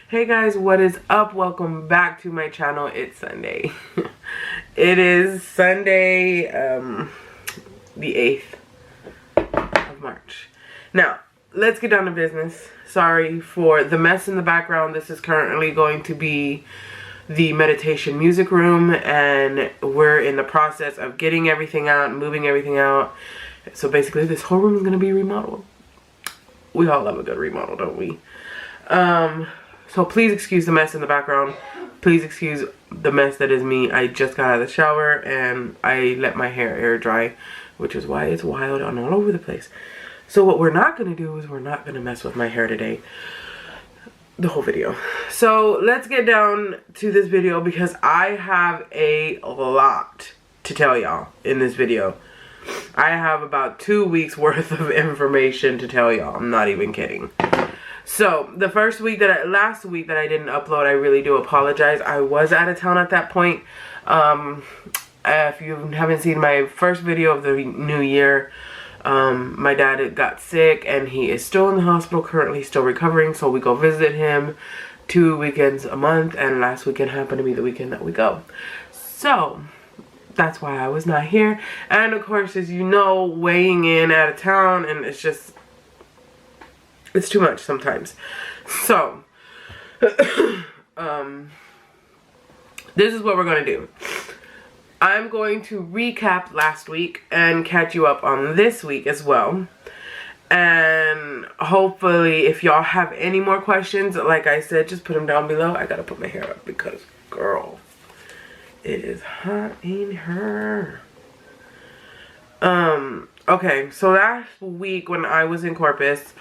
Hey guys, what is up? Welcome back to my channel. It's Sunday. It is Sunday, the 8th of March. Now, let's get down to business. Sorry for the mess in the background. This is currently going to be the meditation music room, and we're in the process of getting everything out, moving everything out. So basically this whole room is going to be remodeled. We all love a good remodel, don't we? So please excuse the mess in the background. Please excuse the mess that is me. I just got out of the shower and I let my hair air dry, which is why it's wild and all over the place. So what we're not going to do is we're not going to mess with my hair today. The whole video. So let's get down to this video because I have a lot to tell y'all in this video. I have about 2 weeks worth of information to tell y'all. I'm not even kidding. So the last week that I didn't upload, I really do apologize. I was out of town at that point. If you haven't seen my first video of the new year, my dad got sick and he is still in the hospital currently, still recovering. So we go visit him 2 weekends a month, and last weekend happened to be the weekend that we go. So that's why I was not here. And of course, as you know, weighing in out of town, and it's just, it's too much sometimes. So, this is what we're going to do. I'm going to recap last week and catch you up on this week as well. And hopefully, if y'all have any more questions, like I said, just put them down below. I got to put my hair up because, girl, it is hot in here. Okay, so last week when I was in Corpus,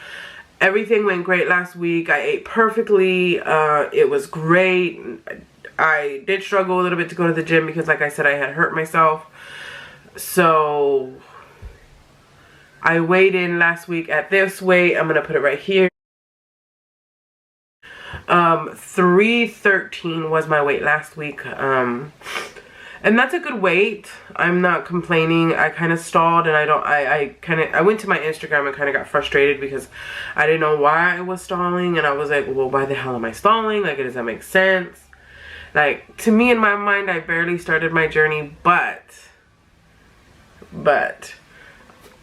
everything went great last week. I ate perfectly. It was great. I did struggle a little bit to go to the gym because, like I said, I had hurt myself. So I weighed in last week at this weight. I'm going to put it right here. 313 was my weight last week. And that's a good weight. I'm not complaining. I kind of stalled, and I went to my Instagram and kind of got frustrated because I didn't know why I was stalling, and I was like, well, why the hell am I stalling? Like, does that make sense? Like, to me, in my mind, I barely started my journey, but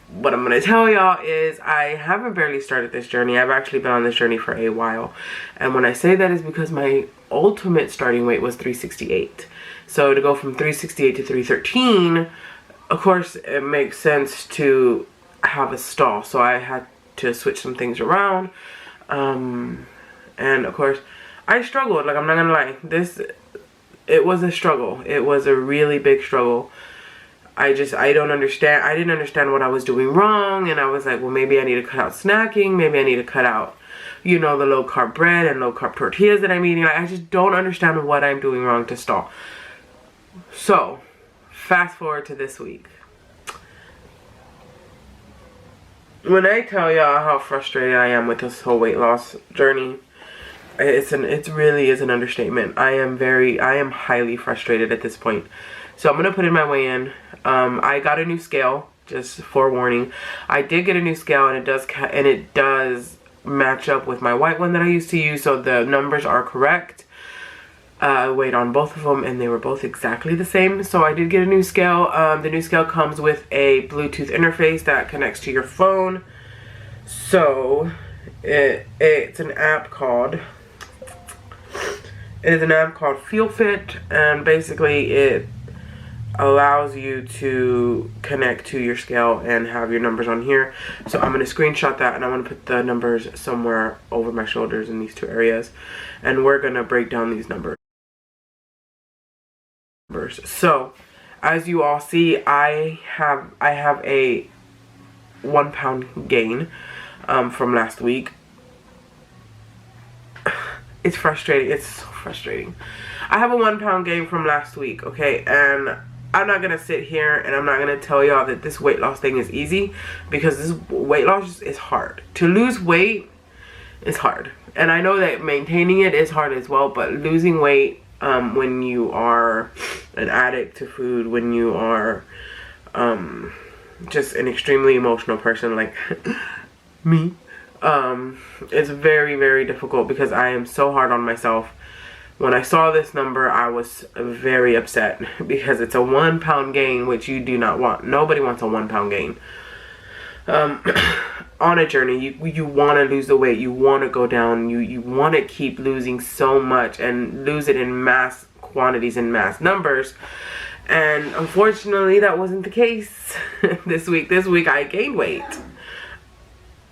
what I'm going to tell y'all is I haven't barely started this journey. I've actually been on this journey for a while. And when I say that is because my ultimate starting weight was 368. So to go from 368 to 313, of course, it makes sense to have a stall. So I had to switch some things around. And of course, I struggled. Like, I'm not going to lie. It was a struggle. It was a really big struggle. I don't understand. I didn't understand what I was doing wrong. And I was like, well, maybe I need to cut out snacking. Maybe I need to cut out, you know, the low carb bread and low carb tortillas that I'm eating. Like, I just don't understand what I'm doing wrong to stall. So, fast forward to this week. When I tell y'all how frustrated I am with this whole weight loss journey, it really is an understatement. I am highly frustrated at this point. So I'm gonna put in my weigh in. I got a new scale, just forewarning. I did get a new scale, and it does match up with my white one that I used to use, so the numbers are correct. I weighed on both of them, and they were both exactly the same. So I did get a new scale. The new scale comes with a Bluetooth interface that connects to your phone. So it's an app called FeelFit, and basically it allows you to connect to your scale and have your numbers on here. So I'm going to screenshot that, and I'm going to put the numbers somewhere over my shoulders in these two areas, and we're going to break down these numbers. So as you all see, I have a 1 pound gain from last week. It's frustrating. It's so frustrating. I have a 1 pound gain from last week, okay? And I'm not gonna sit here and I'm not gonna tell y'all that this weight loss thing is easy, because this weight loss is hard. To lose weight is hard. And I know that maintaining it is hard as well, but losing weight when you are an addict to food, when you are just an extremely emotional person like me, It's very, very difficult because I am so hard on myself. When I saw this number, I was very upset because it's a 1 pound gain, which you do not want. Nobody wants a 1 pound gain. On a journey, you want to lose the weight, you want to go down, you want to keep losing so much and lose it in mass quantities and mass numbers. And unfortunately, that wasn't the case this week. This week I gained weight.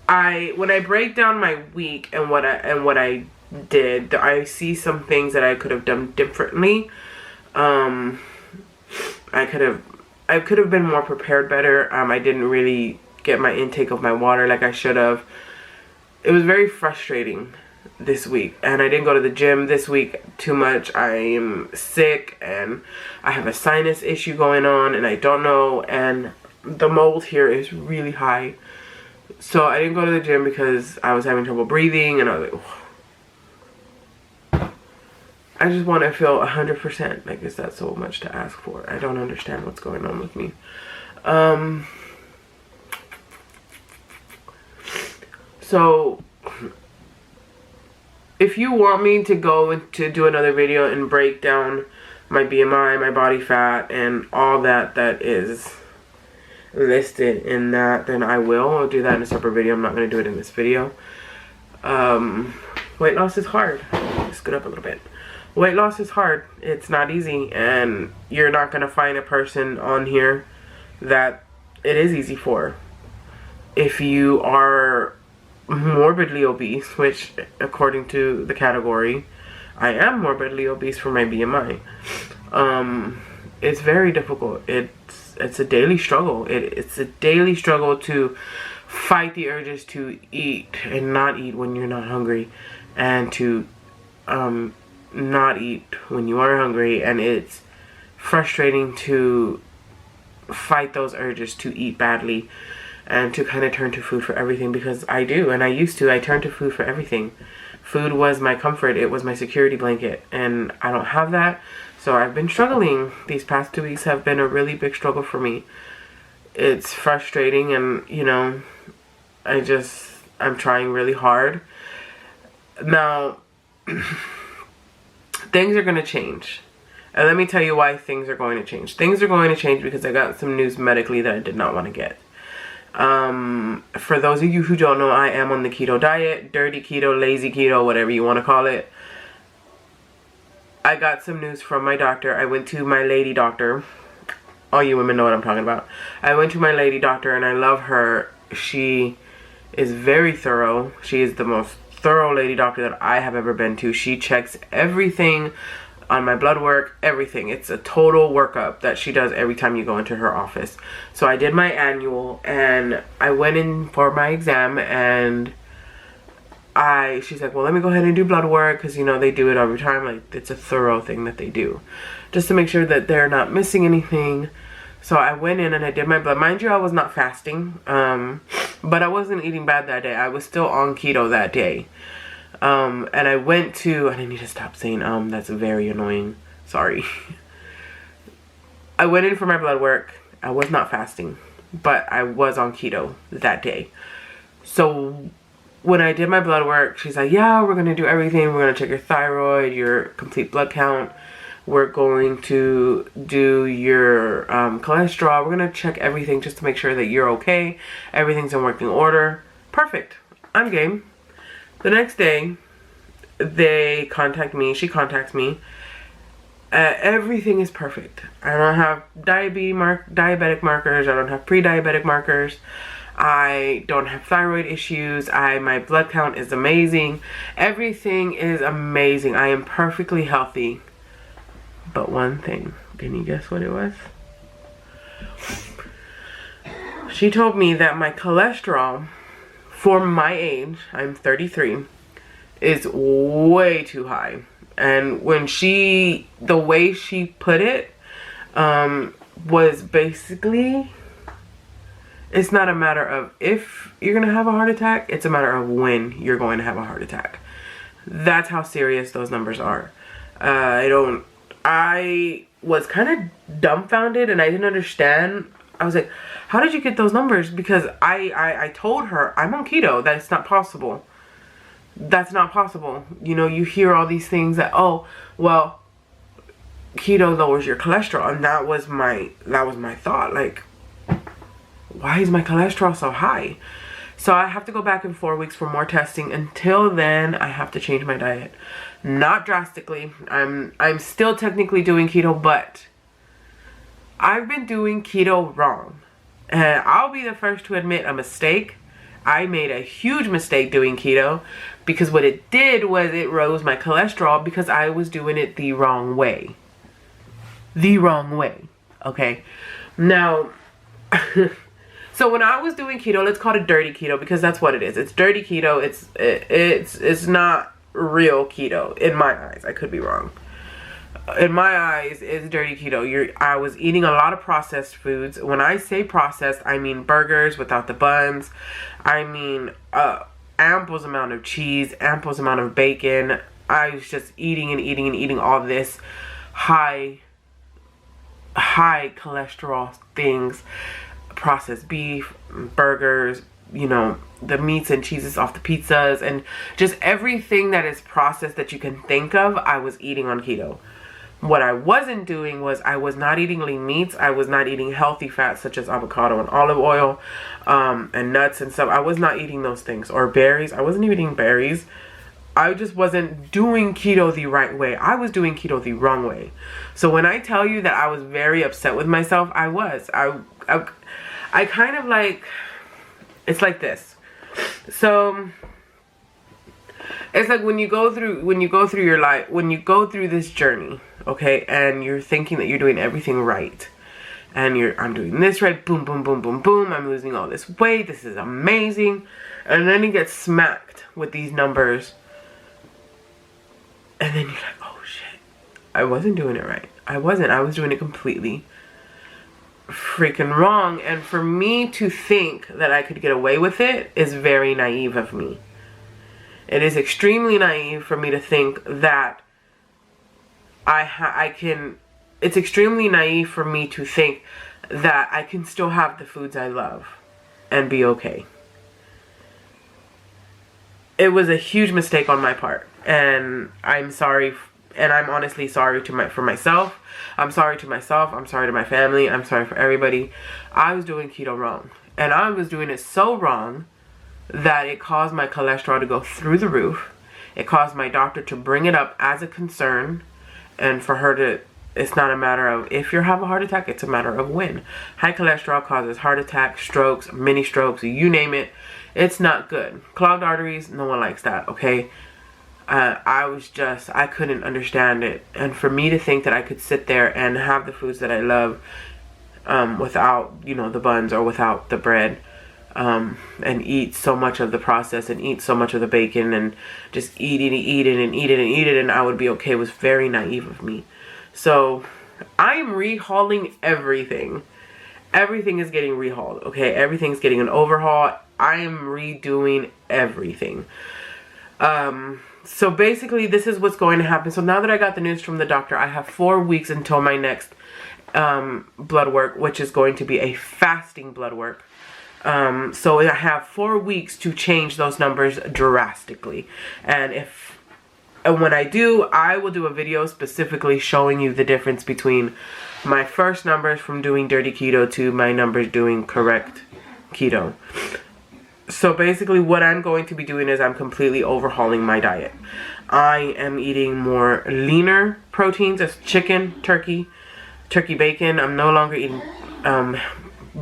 When I break down my week and what I did, I see some things that I could have done differently. I could have been more prepared better. I didn't really get my intake of my water like I should have. It was very frustrating this week, and I didn't go to the gym this week too much. I am sick and I have a sinus issue going on, and I don't know, and the mold here is really high. So I didn't go to the gym because I was having trouble breathing, and I was like, oh. I just want to feel 100%. Like, is that so much to ask for? I don't understand what's going on with me. So if you want me to go and to do another video and break down my BMI, my body fat, and all that is listed in that, then I will. I'll do that in a separate video. I'm not going to do it in this video. Weight loss is hard. Scoot up a little bit. Weight loss is hard. It's not easy, and you're not going to find a person on here that it is easy for. If you are morbidly obese, which according to the category, I am morbidly obese for my BMI. It's very difficult. It's a daily struggle. It's a daily struggle to fight the urges to eat and not eat when you're not hungry, and to not eat when you are hungry, and it's frustrating to fight those urges to eat badly and to kind of turn to food for everything, because I do, and I used to. I turned to food for everything. Food was my comfort. It was my security blanket, and I don't have that. So I've been struggling. These past 2 weeks have been a really big struggle for me. It's frustrating, and you know, I'm trying really hard. Now, things are going to change. And let me tell you why things are going to change. Things are going to change because I got some news medically that I did not want to get. For those of you who don't know, I am on the keto diet, dirty keto, lazy keto, whatever you want to call it. I got some news from my doctor. I went to my lady doctor. All you women know what I'm talking about. I went to my lady doctor, and I love her. She is very thorough. She is the most thorough lady doctor that I have ever been to. She checks everything on my blood work, everything. It's a total workup that she does every time you go into her office. So I did my annual, and I went in for my exam, and she's like, well, let me go ahead and do blood work, because you know they do it every time. Like, it's a thorough thing that they do just to make sure that they're not missing anything. So I went in and I did my blood. Mind you, I was not fasting, but I wasn't eating bad that day. I was still on keto that day. And I went to, and I need to stop saying that's very annoying, sorry. I went in for my blood work. I was not fasting, but I was on keto that day. So when I did my blood work, she's like, yeah, we're going to do everything. We're going to check your thyroid, your complete blood count. We're going to do your cholesterol. We're going to check everything just to make sure that you're okay. Everything's in working order. Perfect. I'm game. The next day, they contact me. She contacts me. Everything is perfect. I don't have diabetic markers. I don't have pre-diabetic markers. I don't have thyroid issues. My blood count is amazing. Everything is amazing. I am perfectly healthy. But one thing, can you guess what it was? She told me that my cholesterol, for my age, I'm 33, is way too high. And when the way she put it, was basically, it's not a matter of if you're going to have a heart attack, it's a matter of when you're going to have a heart attack. That's how serious those numbers are. I was kind of dumbfounded, and I didn't understand I was like, how did you get those numbers? Because I told her I'm on keto. That's not possible. That's not possible. You know, you hear all these things that, oh, well, keto lowers your cholesterol. And that was my thought. Like, why is my cholesterol so high? So I have to go back in 4 weeks for more testing. Until then, I have to change my diet. Not drastically. I'm still technically doing keto, but I've been doing keto wrong. And I'll be the first to admit a mistake. I made a huge mistake doing keto, because what it did was it rose my cholesterol because I was doing it the wrong way. The wrong way. Okay. Now, so when I was doing keto, let's call it dirty keto, because that's what it is. It's dirty keto. It's not real keto in my eyes. I could be wrong. In my eyes, it's dirty keto. I was eating a lot of processed foods. When I say processed, I mean burgers without the buns. I mean ample amount of cheese, ample amount of bacon. I was just eating and eating and eating all this high cholesterol things. Processed beef, burgers, you know, the meats and cheeses off the pizzas, and just everything that is processed that you can think of, I was eating on keto. What I wasn't doing was I was not eating lean meats. I was not eating healthy fats such as avocado and olive oil and nuts and stuff. I was not eating those things. Or berries. I wasn't even eating berries. I just wasn't doing keto the right way. I was doing keto the wrong way. So when I tell you that I was very upset with myself, I was. I kind of like, it's like this. So it's like when you go through your life, when you go through this journey, okay, and you're thinking that you're doing everything right, and I'm doing this right, boom, boom, boom, boom, boom, I'm losing all this weight, this is amazing, and then you get smacked with these numbers, and then you're like, oh shit, I wasn't doing it right. I was doing it completely freaking wrong. And for me to think that I could get away with it is very naive of me. It is extremely naive for me to think that it's extremely naive for me to think that I can still have the foods I love and be okay. It was a huge mistake on my part, and I'm sorry, and I'm honestly sorry for myself. I'm sorry to myself. I'm sorry to my family. I'm sorry for everybody. I was doing keto wrong, and I was doing it so wrong that it caused my cholesterol to go through the roof. It caused my doctor to bring it up as a concern, and for her to, it's not a matter of if you have a heart attack, it's a matter of when. High cholesterol causes heart attacks, strokes, mini strokes, you name it. It's not good. Clogged arteries, no one likes that, okay? I couldn't understand it. And for me to think that I could sit there and have the foods that I love without, you know, the buns or without the bread, and eat so much of the process and eat so much of the bacon and just eat it and I would be okay was very naive of me. So I'm rehauling everything. Everything is getting rehauled, okay? Everything's getting an overhaul. I am redoing everything. So basically this is what's going to happen. So now that I got the news from the doctor, I have 4 weeks until my next blood work, which is going to be a fasting blood work. So I have 4 weeks to change those numbers drastically. And when I do, I will do a video specifically showing you the difference between my first numbers from doing dirty keto to my numbers doing correct keto. So basically what I'm going to be doing is I'm completely overhauling my diet. I am eating more leaner proteins as chicken, turkey bacon. I'm no longer eating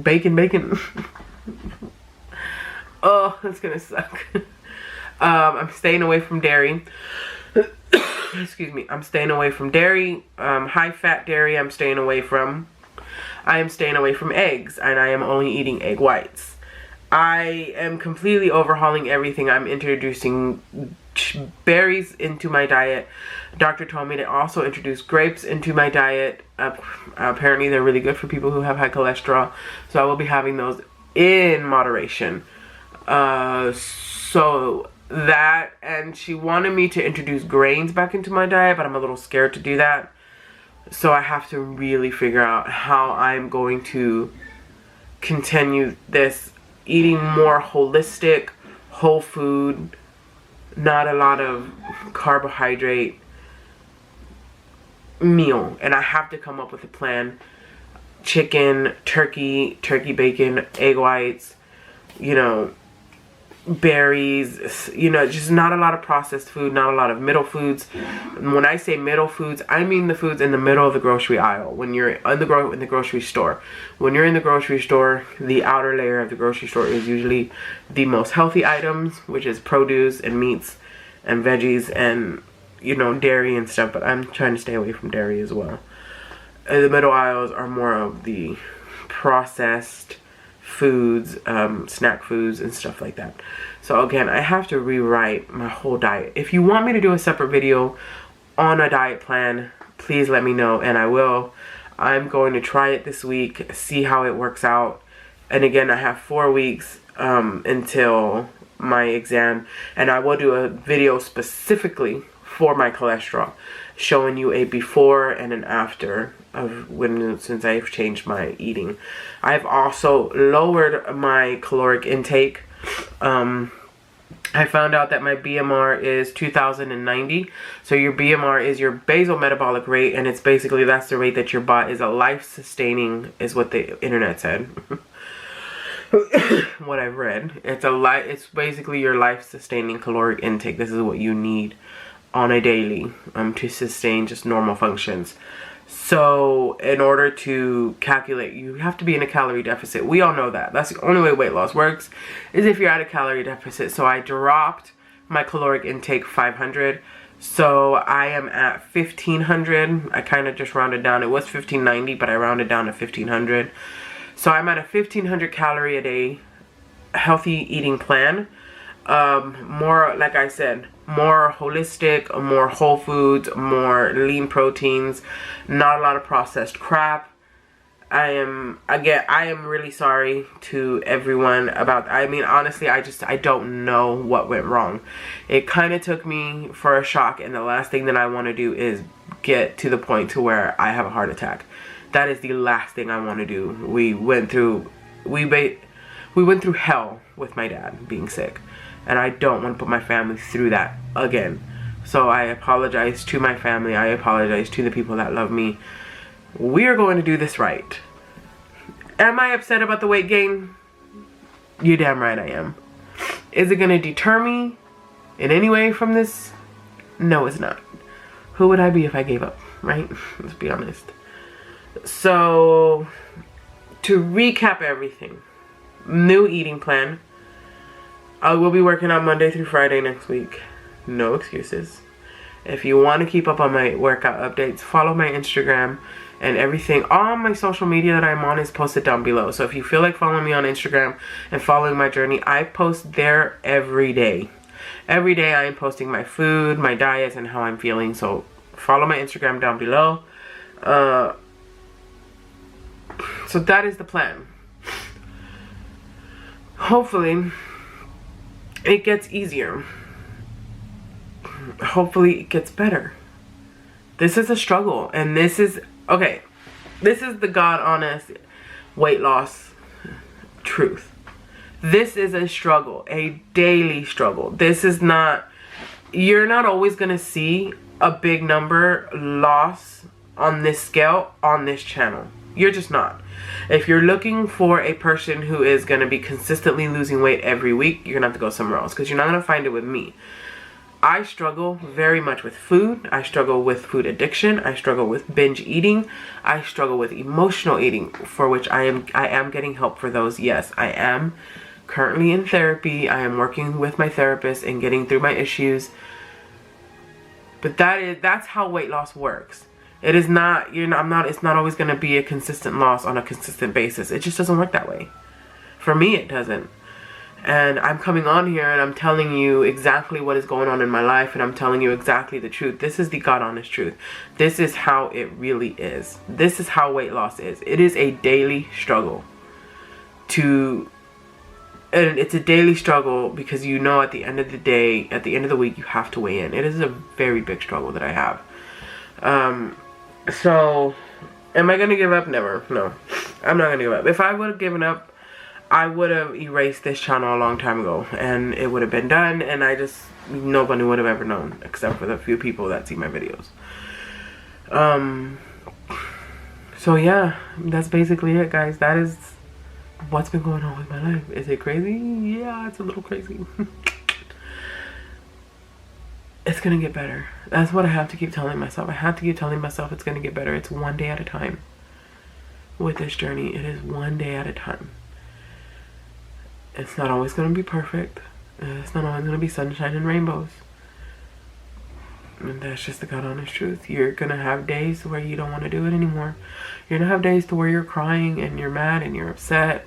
bacon. Oh, that's gonna suck. I'm staying away from dairy. Excuse me. I'm staying away from dairy. High fat dairy I'm staying away from. I am staying away from eggs, and I am only eating egg whites. I am completely overhauling everything. I'm introducing berries into my diet. Doctor told me to also introduce grapes into my diet. Apparently they're really good for people who have high cholesterol. So I will be having those in moderation. So that, and she wanted me to introduce grains back into my diet, but I'm a little scared to do that. So I have to really figure out how I'm going to continue this eating more holistic, whole food, not a lot of carbohydrate meal. And I have to come up with a plan. Chicken, turkey bacon, egg whites, you know, berries, you know, just not a lot of processed food, not a lot of middle foods. And when I say middle foods, I mean the foods in the middle of the grocery aisle. When you're in the grocery store, when you're in the grocery store, the outer layer of the grocery store is usually the most healthy items, which is produce and meats and veggies and, you know, dairy and stuff. But I'm trying to stay away from dairy as well. And the middle aisles are more of the processed foods, snack foods and stuff like that. So again, I have to rewrite my whole diet. If you want me to do a separate video on a diet plan, please let me know and I will. I'm going to try it this week, see how it works out. And again, I have 4 weeks until my exam, and I will do a video specifically for my cholesterol, showing you a before and an after of since I've changed my eating. I've also lowered my caloric intake. I found out that my BMR is 2090. So your BMR is your basal metabolic rate, and it's basically, that's the rate that your body is a life-sustaining, is what the internet said. What I've read. It's basically your life-sustaining caloric intake. This is what you need on a daily to sustain just normal functions. So in order to calculate, you have to be in a calorie deficit. We all know that. That's the only way weight loss works, is if you're at a calorie deficit. So I dropped my caloric intake 500. So I am at 1500. I kind of just rounded down. It was 1590, but I rounded down to 1500. So I'm at a 1500 calorie a day healthy eating plan. More, like I said, more holistic, more whole foods, more lean proteins, not a lot of processed crap. I am really sorry to everyone about, I mean, honestly, I don't know what went wrong. It kind of took me for a shock, and the last thing that I want to do is get to the point to where I have a heart attack. That is the last thing I want to do. We went through hell with my dad being sick. And I don't want to put my family through that again. So I apologize to my family. I apologize to the people that love me. We are going to do this right. Am I upset about the weight gain? You're damn right I am. Is it going to deter me in any way from this? No, it's not. Who would I be if I gave up, right? Let's be honest. So, to recap everything. New eating plan. I will be working on Monday through Friday next week. No excuses. If you want to keep up on my workout updates, follow my Instagram and everything. All my social media that I'm on is posted down below. So if you feel like following me on Instagram and following my journey, I post there every day. Every day I am posting my food, my diets, and how I'm feeling. So follow my Instagram down below. So that is the plan. Hopefully it gets easier. Hopefully it gets better. This is a struggle, and this is, okay, this is the God honest weight loss truth. This is a struggle, a daily struggle. This is not, you're not always gonna see a big number loss on this scale on this channel. You're just not. If you're looking for a person who is going to be consistently losing weight every week, you're going to have to go somewhere else, because you're not going to find it with me. I struggle very much with food. I struggle with food addiction. I struggle with binge eating. I struggle with emotional eating, for which I am getting help for those. Yes, I am currently in therapy. I am working with my therapist and getting through my issues. But that's how weight loss works. It is not, it's not always going to be a consistent loss on a consistent basis. It just doesn't work that way. For me, it doesn't. And I'm coming on here and I'm telling you exactly what is going on in my life, and I'm telling you exactly the truth. This is the God honest truth. This is how it really is. This is how weight loss is. It is a daily struggle. And it's a daily struggle because you know at the end of the day, at the end of the week, you have to weigh in. It is a very big struggle that I have. So Am I gonna give up? Never. No, I'm not gonna give up. If I would have given up, I would have erased this channel a long time ago, and it would have been done, and nobody would have ever known, except for the few people that see my videos. So yeah, that's basically it, guys. That is what's been going on with my life. Is it crazy? Yeah, it's a little crazy. It's gonna get better. That's what I have to keep telling myself. I have to keep telling myself it's gonna get better. It's one day at a time. With this journey, it is one day at a time. It's not always gonna be perfect. It's not always gonna be sunshine and rainbows. And that's just the God honest truth. You're gonna have days where you don't want to do it anymore. You're gonna have days to where you're crying and you're mad and you're upset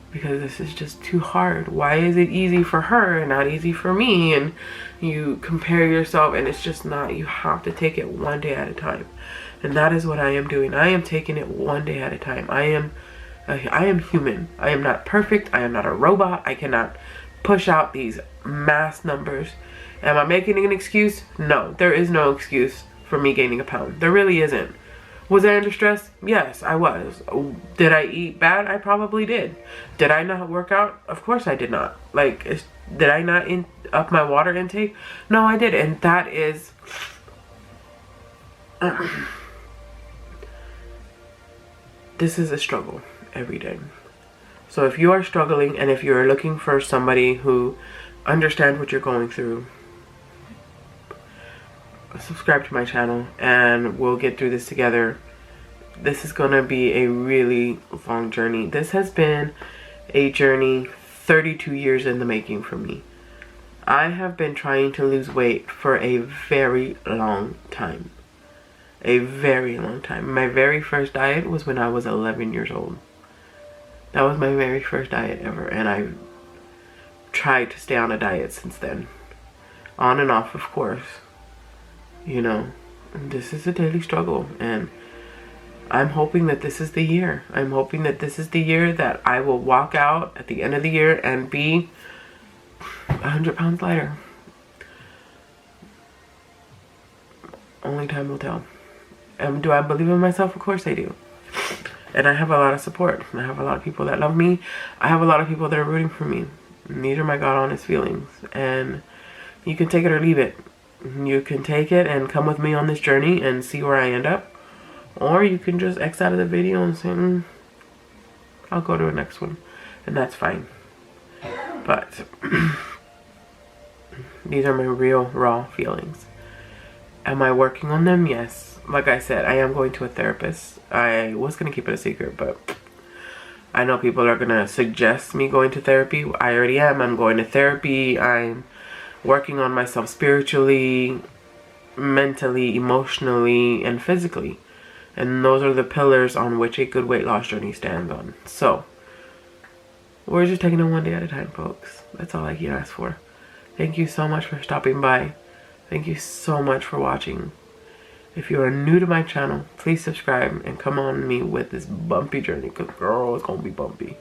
because this is just too hard. Why is it easy for her and not easy for me? And you compare yourself, and it's just not. You have to take it one day at a time. And that is what I am doing. I am taking it one day at a time. I am human. I am not perfect. I am not a robot. I cannot push out these mass numbers. Am I making an excuse? No, there is no excuse for me gaining a pound. There really isn't. Was I under stress? Yes, I was. Did I eat bad? I probably did. Did I not work out? Of course I did not. Like, did I not up my water intake? No, I did. And that is... this is a struggle every day. So if you are struggling and if you're looking for somebody who understands what you're going through, subscribe to my channel and we'll get through this together. This is gonna be a really long journey. This has been a journey 32 years in the making for me. I have been trying to lose weight for a very long time. A very long time. My very first diet was when I was 11 years old. That was my very first diet ever, and I've tried to stay on a diet since then. On and off, of course. You know, this is a daily struggle, and I'm hoping that this is the year. I'm hoping that this is the year that I will walk out at the end of the year and be 100 pounds lighter. Only time will tell. Do I believe in myself? Of course I do. And I have a lot of support. I have a lot of people that love me. I have a lot of people that are rooting for me. And these are my God honest feelings. And you can take it or leave it. You can take it and come with me on this journey and see where I end up. Or you can just X out of the video and say, I'll go to the next one. And that's fine. But these are my real, raw feelings. Am I working on them? Yes. Like I said, I am going to a therapist. I was going to keep it a secret, but I know people are going to suggest me going to therapy. I already am. I'm going to therapy. I'm working on myself spiritually, mentally, emotionally, and physically. And those are the pillars on which a good weight loss journey stands on. So, we're just taking it one day at a time, folks. That's all I can ask for. Thank you so much for stopping by. Thank you so much for watching. If you are new to my channel, please subscribe and come on me with this bumpy journey. Because, girl, it's going to be bumpy.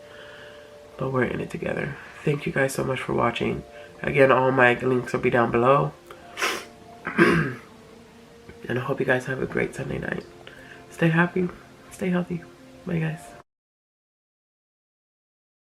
But we're in it together. Thank you guys so much for watching. Again, all my links will be down below. And I hope you guys have a great Sunday night. Stay happy. Stay healthy. Bye, guys.